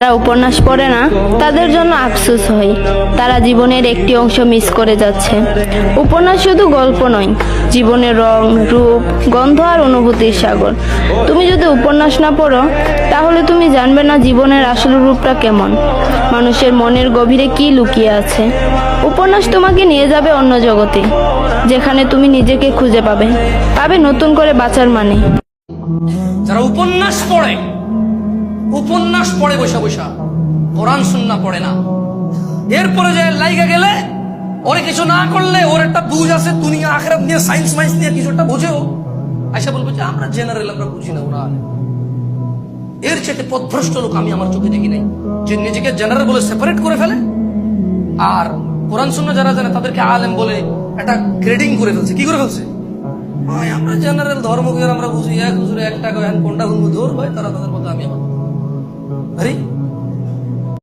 যারা উপন্যাস পড়ে না তাদের জন্য আফসোস হয়, তারা জীবনের একটি অংশ মিস করে যাচ্ছে। উপন্যাস শুধু গল্প নয়, জীবনের রং, রূপ, গন্ধ আর অনুভূতির সাগর। তুমি যদি উপন্যাস না পড়ো তাহলে তুমি জানবে না জীবনের আসল রূপটা কেমন, মানুষের মনের গভীরে কি লুকিয়ে আছে। উপন্যাস তোমাকে নিয়ে যাবে অন্য জগতে, যেখানে তুমি নিজেকে খুঁজে পাবে নতুন করে বাঁচার মানে। যারা উপন্যাস পড়ে বৈশা বৈশা, কোরআন সুন্নাহ পড়ে না, এরপরে যে লাইগা গেলে ওরে কিছু না করলে ওর একটা বুঝ আছে দুনিয়া আখিরাত নিয়ে, সায়েন্স মাইন্স নিয়ে কিছু একটা বোঝেও, আইসা বলবে যে আমরা জেনারেল, আমরা বুঝি না, ওরা এর চেয়ে পথভ্রষ্ট লোক আমি আমার চোখে দেখি নাই, যে নিজেকে জেনারেল বলে সেপারেট করে ফেলে আর কোরআন সুন্নাহ যারা জানে তাদেরকে আলেম বলে একটা গ্রেডিং করে ফেলছে। কি করে ফেলছে? আমরা জেনারেল ধর্ম আমরা বুঝি, এক হুজুরে একটা কোনটা ধর ভাই, তারা তাদের মধ্যে আমি আমার। আরে